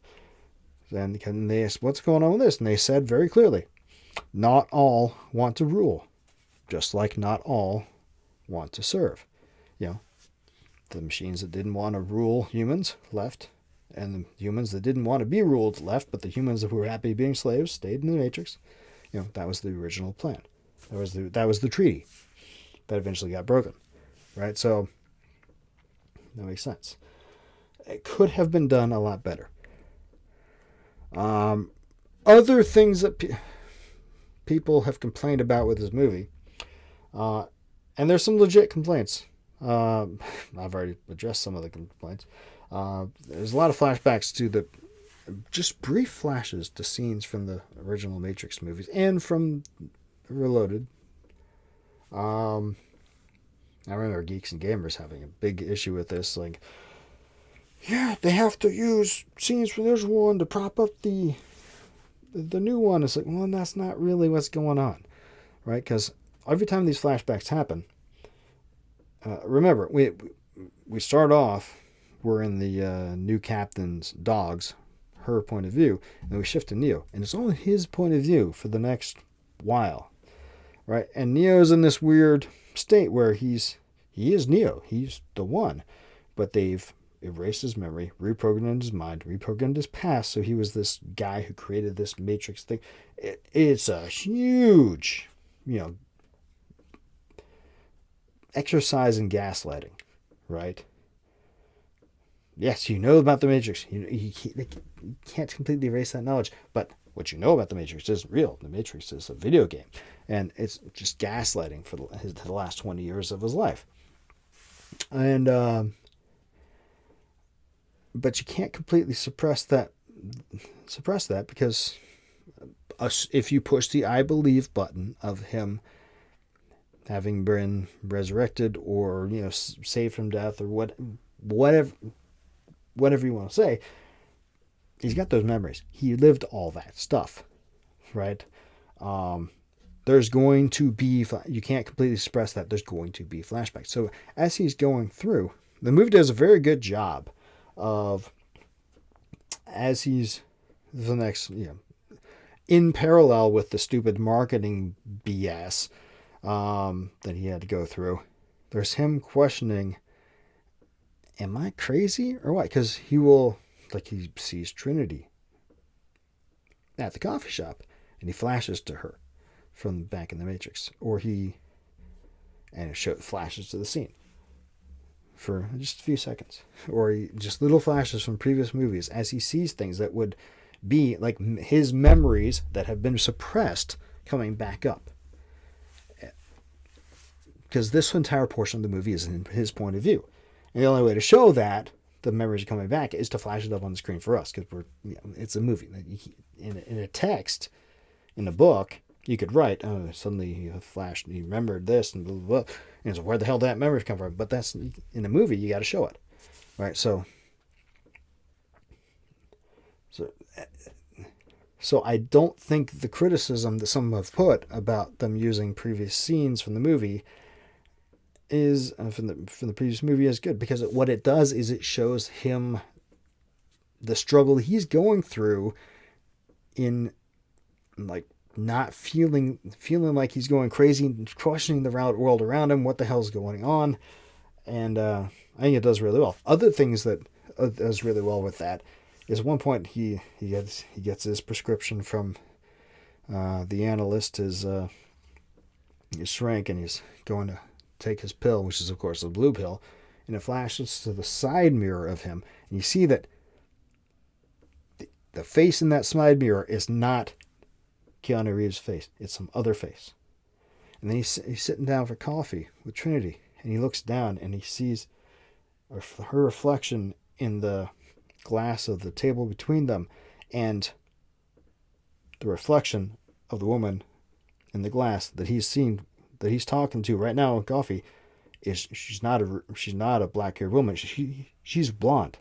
And they asked, "What's going on with this?" And they said very clearly, not all want to rule, just like not all want to serve. The machines that didn't want to rule humans left, and the humans that didn't want to be ruled left, but the humans who were happy being slaves stayed in the Matrix. That was the original plan. That was the treaty that eventually got broken, right? So that makes sense. It could have been done a lot better. Other things that people have complained about with this movie, and there's some legit complaints. I've already addressed some of the complaints. There's a lot of flashbacks to just brief flashes to scenes from the original Matrix movies and from Reloaded. I remember Geeks and Gamers having a big issue with this, like, yeah, they have to use scenes from this one to prop up the new one. It's like, well, that's not really what's going on, right? Because every time these flashbacks happen, remember, we start off, we're in the new captain's dog's, her point of view, and then we shift to Neo, and it's only his point of view for the next while, right? And Neo's in this weird state where he is Neo, he's the one, but they've erased his memory, reprogrammed his mind, reprogrammed his past, so he was this guy who created this Matrix thing. It's a huge, exercise in gaslighting, right? Yes, you know about the Matrix. You can't completely erase that knowledge, but what you know about the Matrix isn't real. The Matrix is a video game, and it's just gaslighting for the last 20 years of his life. And but you can't completely suppress that because if you push the "I believe" button of him having been resurrected or saved from death or whatever you want to say, he's got those memories. He lived all that stuff, right? There's going to be, you can't completely suppress that. There's going to be flashbacks. So as he's going through, the movie does a very good job of as he's the next, in parallel with the stupid marketing BS that he had to go through. There's him questioning, am I crazy or what? Because he sees Trinity at the coffee shop and he flashes to her from back in the Matrix. And it flashes to the scene for just a few seconds. Or just little flashes from previous movies as he sees things that would be like his memories that have been suppressed coming back up. Because this entire portion of the movie is in his point of view. And the only way to show that the memories are coming back is to flash it up on the screen for us, because it's a movie. In a text, in a book, you could write, oh, suddenly he flashed, he remembered this, and blah, blah, blah. And so where the hell did that memory come from? But that's, in a movie, you got to show it. Right? So I don't think the criticism that some have put about them using previous scenes from the movie is from the previous movie is good, because what it does is it shows him the struggle he's going through in like not feeling like he's going crazy and questioning the world around him, what the hell's going on. And I think it does really well. Other things that does really well with that is at one point he gets his prescription from the analyst, his shrink, and he's going to take his pill, which is of course a blue pill, and it flashes to the side mirror of him, and you see that the face in that side mirror is not Keanu Reeves' face, it's some other face. And then he's sitting down for coffee with Trinity, and he looks down and he sees her reflection in the glass of the table between them, and the reflection of the woman in the glass that he's talking to right now in coffee is she's not a black-haired woman. She's blonde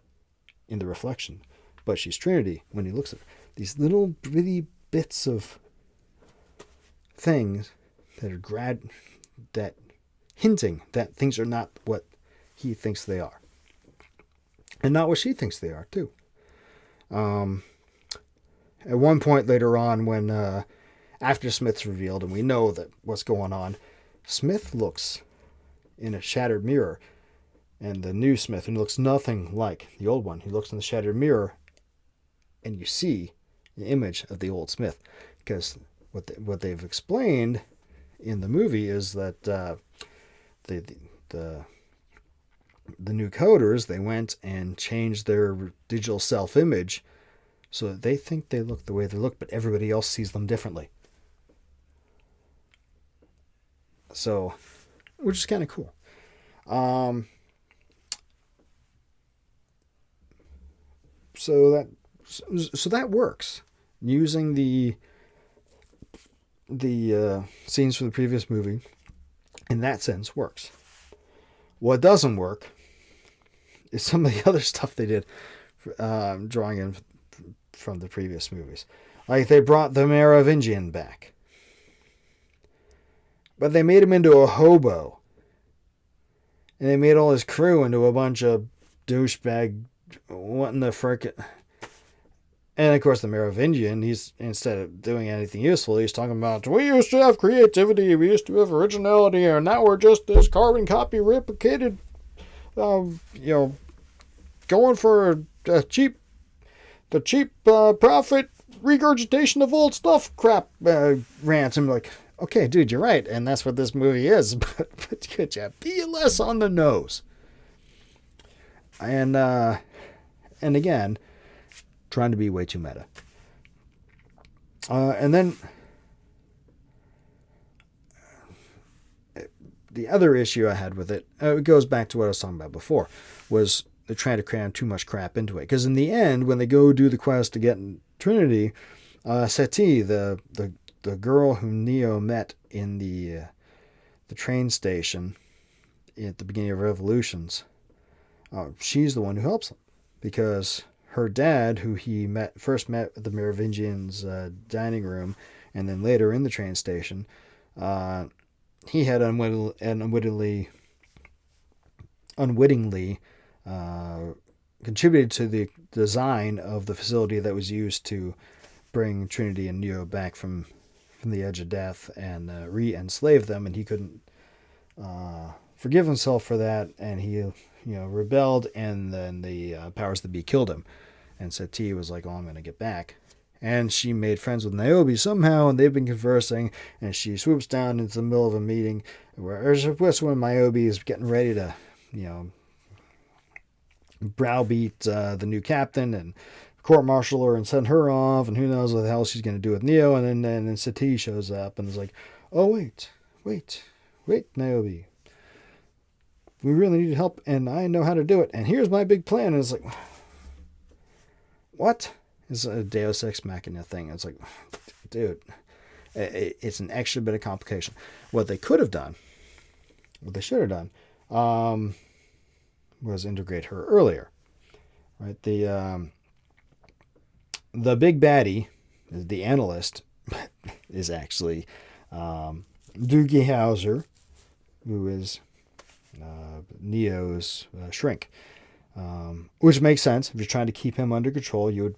in the reflection, but she's Trinity when he looks at her. These little bitty bits of things that are that hinting that things are not what he thinks they are, and not what she thinks they are too. At one point later on, when after Smith's revealed and we know that what's going on, Smith looks in a shattered mirror, and the new Smith, who looks nothing like the old one, he looks in the shattered mirror, and you see an image of the old Smith. Because what they've explained in the movie is that the new coders, they went and changed their digital self-image so that they think they look the way they look, but everybody else sees them differently. So, which is kind of cool. So that works. Using the scenes from the previous movie, in that sense, works. What doesn't work is some of the other stuff they did, drawing in from the previous movies. Like they brought the Merovingian back, but they made him into a hobo, and they made all his crew into a bunch of douchebag. What in the frick? And of course, the Merovingian, he's, instead of doing anything useful, he's talking about, we used to have creativity, we used to have originality, and now we're just this carbon copy replicated, going for the cheap profit regurgitation of old stuff crap rants. I'm like, okay, dude, you're right, and that's what this movie is, but could you be less on the nose? And again, trying to be way too meta. And then the other issue I had with it, it goes back to what I was talking about before, was they're trying to cram too much crap into it. Because in the end, when they go do the quest to get Trinity, Seti, the girl whom Neo met in the train station at the beginning of Revolutions, she's the one who helps him, because her dad, who he first met at the Merovingians' dining room, and then later in the train station, he had unwittingly contributed to the design of the facility that was used to bring Trinity and Neo back from the edge of death and re-enslave them, and he couldn't forgive himself for that, and he rebelled, and then the powers that be killed him. And Sati was like, "Oh, I'm gonna get back." And she made friends with Niobe somehow, and they've been conversing. And she swoops down into the middle of a meeting where when Niobe is getting ready to, browbeat the new captain and court-martial her and send her off, and who knows what the hell she's going to do with Neo. And then Sati shows up and is like, "Oh, wait, Niobe. We really need help, and I know how to do it. And here's my big plan." And it's like, what? It's a Deus Ex Machina thing. It's like, dude, it's an extra bit of complication. What they could have done, what they should have done, was integrate her earlier, right? The big baddie, the analyst, is actually Doogie Howser, who is Neo's shrink. Which makes sense. If you're trying to keep him under control, you would,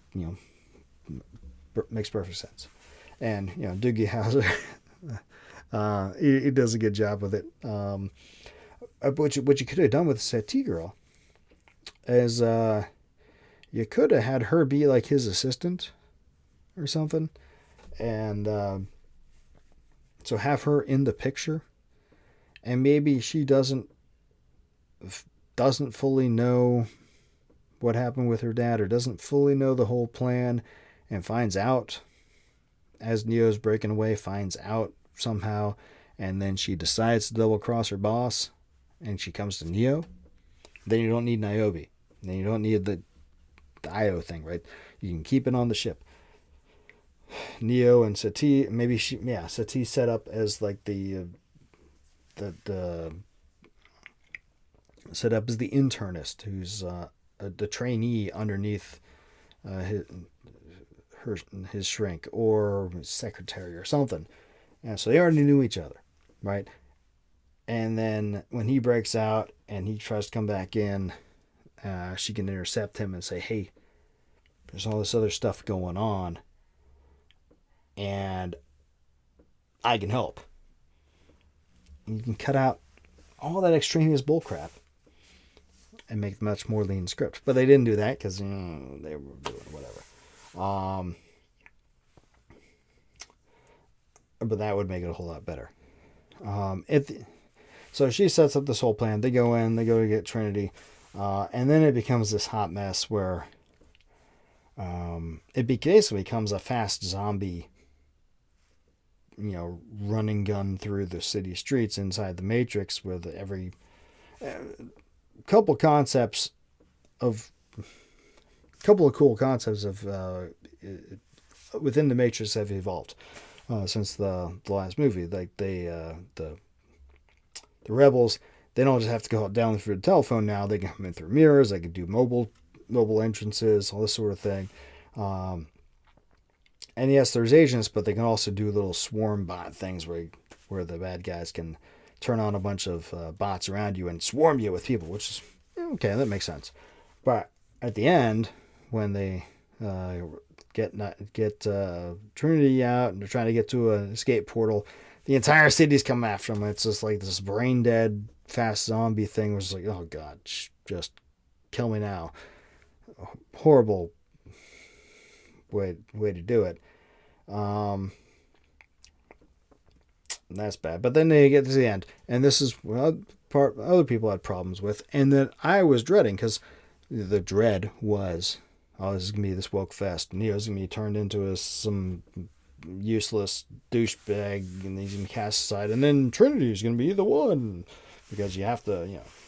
makes perfect sense. And, Doogie Howser, he does a good job with it. What you could have done with Sati Girl is you could have had her be like his assistant or something. And so have her in the picture. And maybe she doesn't fully know what happened with her dad, or doesn't fully know the whole plan, and finds out as Neo's breaking away, finds out somehow, and then she decides to double cross her boss, and she comes to Neo. Then you don't need Niobe. Then you don't need the IO thing, right? You can keep it on the ship. Neo and Sati, Sati set up as like the set up as the internist, who's the trainee underneath his shrink or secretary or something. And so they already knew each other, right? And then when he breaks out and he tries to come back in, she can intercept him and say, "Hey, there's all this other stuff going on, and I can help." And you can cut out all that extraneous bullcrap and make a much more lean script. But they didn't do that because they were doing whatever. But that would make it a whole lot better. So she sets up this whole plan. They go in, they go to get Trinity, and then it becomes this hot mess where it basically becomes a fast zombie, running gun through the city streets inside the Matrix with every couple of cool concepts of within the Matrix have evolved since the last movie. Like the rebels, they don't just have to go down through the telephone now. They can come in through mirrors. They can do mobile entrances, all this sort of thing. And yes, there's agents, but they can also do little swarm bot things where the bad guys can turn on a bunch of bots around you and swarm you with people, which is okay. That makes sense. But at the end, when they get Trinity out and they're trying to get to an escape portal, the entire city's come after them. It's just like this brain dead fast zombie thing, which is like, oh god, just kill me now. Horrible way to do it. That's bad. But then they get to the end, and this is part other people had problems with, and that I was dreading, because the dread was, oh, this is gonna be this woke fest. Neo's gonna be turned into some useless douchebag, and he's gonna be cast aside, and then Trinity's gonna be the one, because you have to,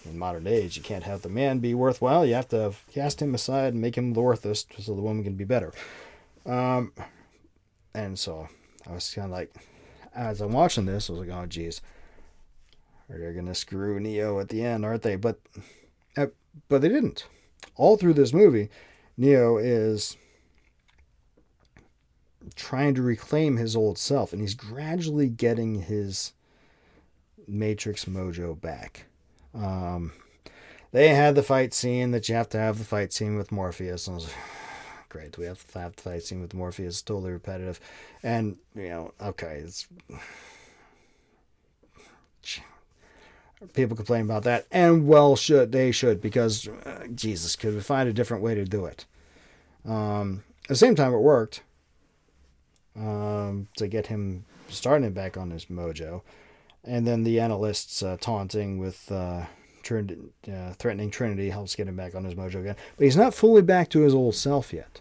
in modern age, you can't have the man be worthwhile. You have to cast him aside and make him the worthless, so the woman can be better. And so I was kind of like, as I'm watching this, I was like, oh geez, they're gonna screw Neo at the end, aren't they? But they didn't. All through this movie, Neo is trying to reclaim his old self, and he's gradually getting his Matrix mojo back. they had the fight scene that you have to have the fight scene with Morpheus. And I was like, great, we have to have the fight scene with Morpheus. It's totally repetitive. And, okay, it's... People complain about that, and they should, because, Jesus, could we find a different way to do it? At the same time, it worked to get him starting back on his mojo. And then the analysts taunting with threatening Trinity helps get him back on his mojo again. But he's not fully back to his old self yet.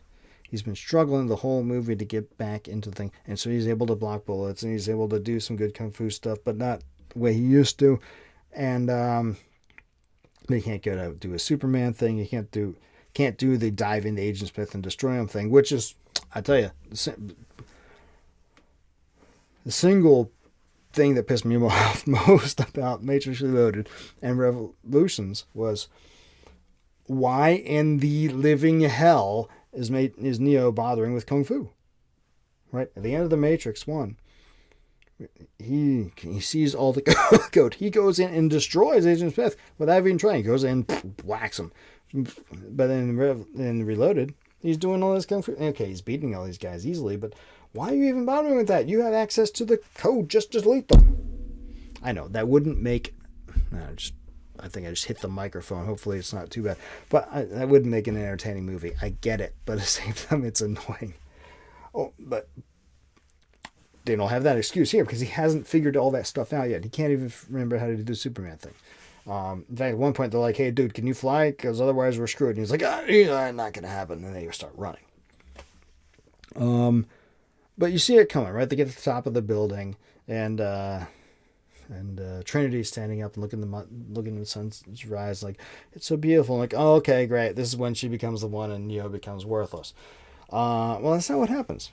He's been struggling the whole movie to get back into the thing. And so he's able to block bullets, and he's able to do some good kung fu stuff, but not the way he used to. And but he can't go to do a Superman thing. He can't do the dive into Agent Smith and destroy him thing, which is, I tell you, the single thing that pissed me off most about Matrix Reloaded and Revolutions was, why in the living hell is Neo bothering with kung fu? Right at the end of the Matrix 1. He sees all the code. He goes in and destroys Agent Smith without even trying. He goes in and whacks him. But in Reloaded, he's doing all this kung fu. Okay, he's beating all these guys easily, but why are you even bothering with that? You have access to the code. Just delete them. I know, that wouldn't make... I think I just hit the microphone. Hopefully it's not too bad. But that wouldn't make an entertaining movie. I get it, but at the same time, it's annoying. Oh, but... they don't have that excuse here because he hasn't figured all that stuff out yet. He can't even remember how to do the Superman thing. In fact, at one point, they're like, hey, dude, can you fly? Because otherwise we're screwed. And he's like, not going to happen. And then they start running. But you see it coming, right? They get to the top of the building, and Trinity's standing up and looking at the sun's rise, like, it's so beautiful. I'm like, oh, okay, great. This is when she becomes the one and Neo becomes worthless. Well, that's not what happens.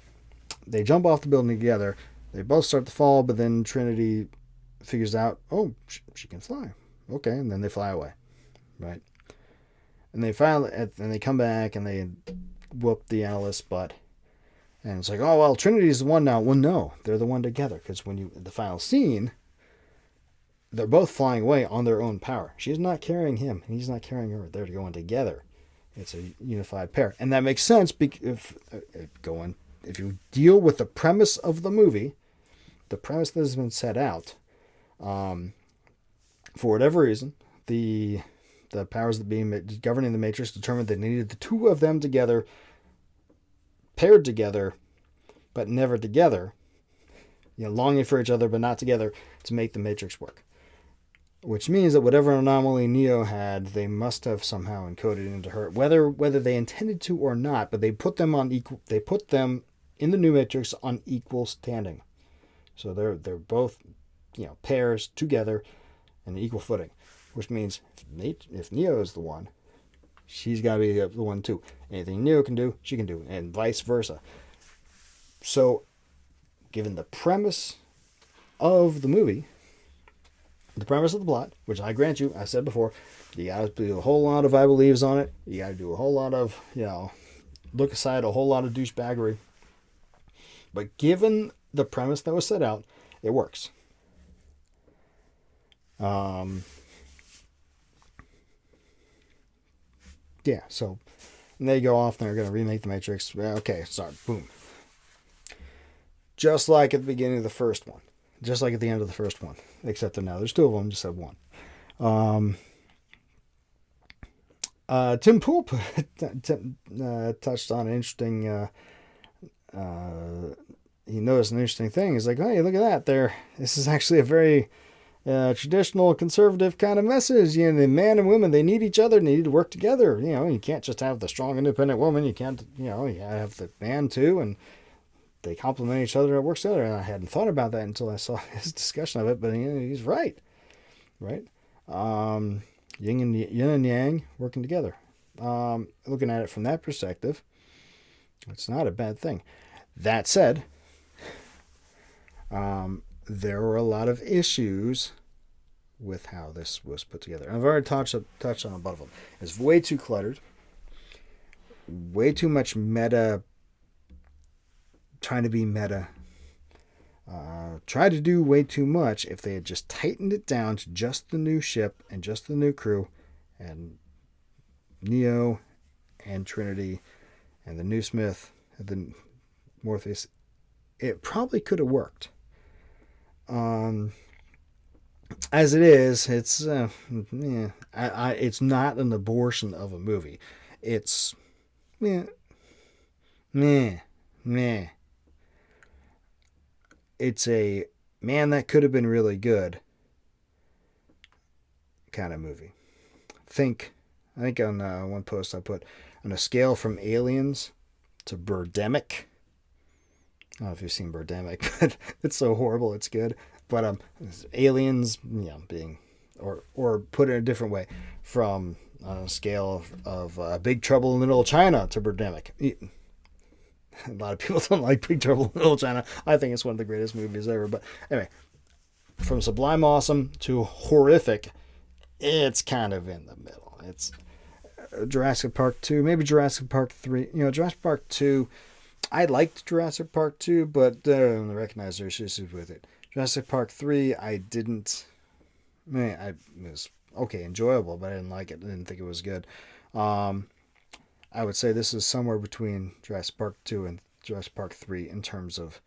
They jump off the building together. They both start to fall, but then Trinity figures out, oh, she can fly. Okay, and then they fly away, right? And they come back and they whoop the analyst's butt. And it's like, oh, well, Trinity's the one now. Well, no, they're the one together, because the final scene, they're both flying away on their own power. She's not carrying him, and he's not carrying her. They're going together. It's a unified pair. And that makes sense if you deal with the premise of the movie, the premise that has been set out, for whatever reason, the powers that be governing the Matrix determined they needed the two of them together, paired together, but never together, longing for each other but not together, to make the Matrix work. Which means that whatever anomaly Neo had, they must have somehow encoded into her, whether they intended to or not. But they put them in the new Matrix on equal standing, so they're both, pairs together, on equal footing. Which means if Neo is the one, she's got to be the one too. Anything Neo can do, she can do, and vice versa. So, given the premise of the movie, the premise of the plot, which I grant you, I said before, you got to do a whole lot of I believes on it. You got to do a whole lot of, look aside a whole lot of douchebaggery. But given the premise that was set out, it works. Yeah, so they go off and they're going to remake the Matrix. Okay, sorry, boom. Just like at the beginning of the first one. Just like at the end of the first one. Except that now there's two of them, just have one. Tim Pool touched on an interesting... he noticed an interesting thing. He's like, hey, look at that. This is actually a very traditional conservative kind of message. The man and women, they need each other, they need to work together. You can't just have the strong, independent woman. You can't, you have the man too, and they complement each other and it works together. And I hadn't thought about that until I saw his discussion of it, but he's right. Right? Yin and yang working together. Looking at it from that perspective, it's not a bad thing. That said, there were a lot of issues with how this was put together. And I've already touched on a bunch of them. It's way too cluttered. Way too much meta. Trying to be meta. Tried to do way too much. If they had just tightened it down to just the new ship and just the new crew, and Neo and Trinity and the New Smith and the Morpheus, it probably could have worked. As it is, it's it's not an abortion of a movie. It's meh, meh, meh. It's a man that could have been really good kind of movie. I think on one post I put on a scale from Aliens to Birdemic. I don't know if you've seen Birdemic, but it's so horrible it's good. But Aliens, being or put it a different way, from on a scale of Big Trouble in Little China to Birdemic. A lot of people don't like Big Trouble in Little China. I think it's one of the greatest movies ever. But anyway, from sublime awesome to horrific, it's kind of in the middle. It's Jurassic Park 2, maybe Jurassic Park 3. Jurassic Park 2, I liked Jurassic Park 2, but I recognize there's issues with it. Jurassic Park 3, I didn't. It was okay, enjoyable, but I didn't like it. I didn't think it was good. I would say this is somewhere between Jurassic Park 2 and Jurassic Park 3 in terms of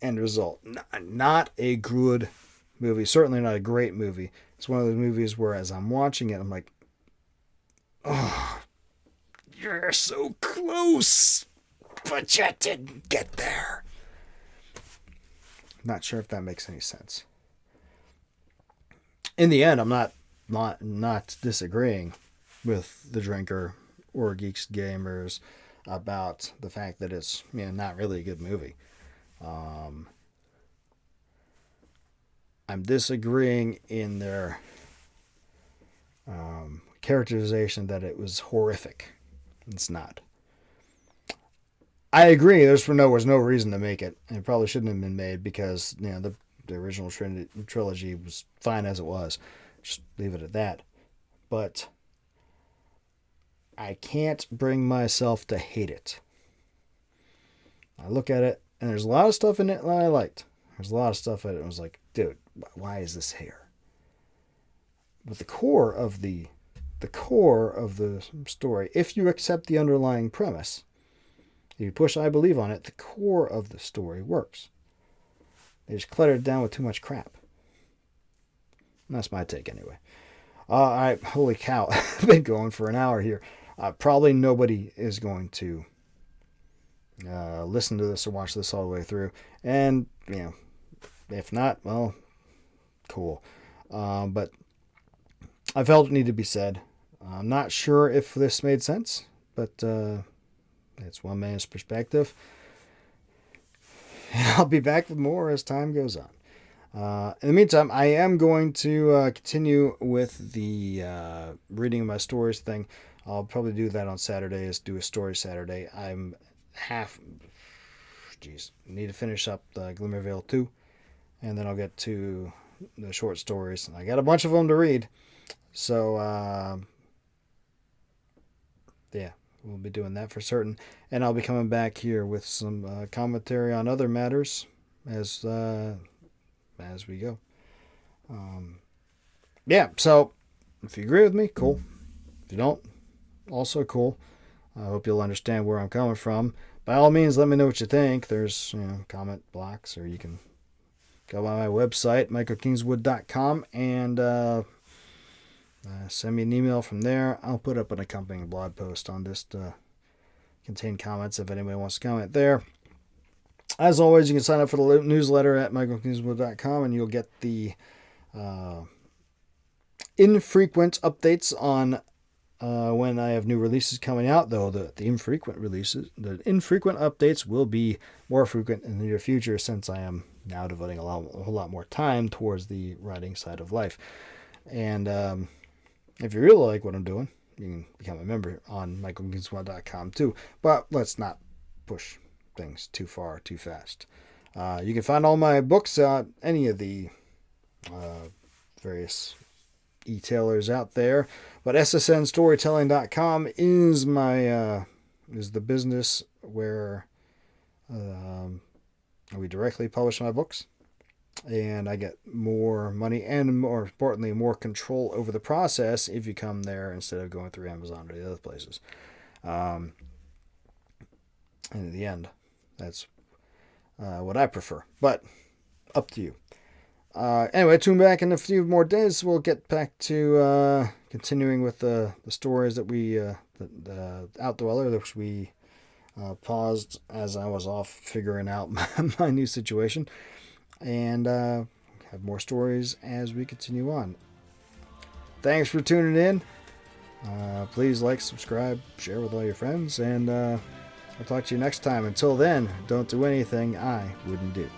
end result. Not a good movie. Certainly not a great movie. It's one of those movies where as I'm watching it, I'm like, oh, you're so close, but you didn't get there. Not sure if that makes any sense. In the end, I'm not disagreeing with the drinker or Geeks Gamers about the fact that it's not really a good movie. I'm disagreeing in their characterization that it was horrific. It's not. I agree. There was no reason to make it. It probably shouldn't have been made because the original trilogy was fine as it was. Just leave it at that. But I can't bring myself to hate it. I look at it and there's a lot of stuff in it that I liked. There's a lot of stuff in it. I was like, dude, why is this here? But the core of the story, if you accept the underlying premise, if you push I believe on it, the core of the story works. They just cluttered it down with too much crap. And that's my take anyway. All right, holy cow, I've been going for an hour here. Probably nobody is going to listen to this or watch this all the way through. And, if not, well, cool. But I felt it needed to be said. I'm not sure if this made sense, but it's one man's perspective. And I'll be back with more as time goes on. In the meantime, I am going to continue with the reading my stories thing. I'll probably do that on Saturdays, do a story Saturday. Need to finish up the Glimmervale 2, and then I'll get to the short stories. I got a bunch of them to read, so we'll be doing that for certain. And I'll be coming back here with some commentary on other matters as we go. So if you agree with me, cool. If you don't, also cool. I hope you'll understand where I'm coming from. By all means, let me know what you think. There's comment blocks, or you can go by my website, michaelkingswood.com, and send me an email from there. I'll put up an accompanying blog post on this to contain comments if anybody wants to comment there. As always, you can sign up for the newsletter at michaelkingswood.com, and you'll get the infrequent updates on when I have new releases coming out. Though the infrequent updates will be more frequent in the near future, since I am now devoting a whole lot more time towards the writing side of life. And if you really like what I'm doing, you can become a member on michaelkingswood.com too. But let's not push things too far too fast. You can find all my books at any of the various e-tailers out there, but ssnstorytelling.com is my is the business where we directly publish my books. and I get more money and, more importantly, more control over the process if you come there instead of going through Amazon or the other places. Um, and in the end, that's what I prefer. But up to you. Anyway, tune back in a few more days. We'll get back to continuing with the stories that we, the Outdweller, which we paused as I was off figuring out my new situation. And have more stories as we continue on. Thanks for tuning in. Please like, subscribe, share with all your friends, and I'll talk to you next time. Until then, don't do anything I wouldn't do.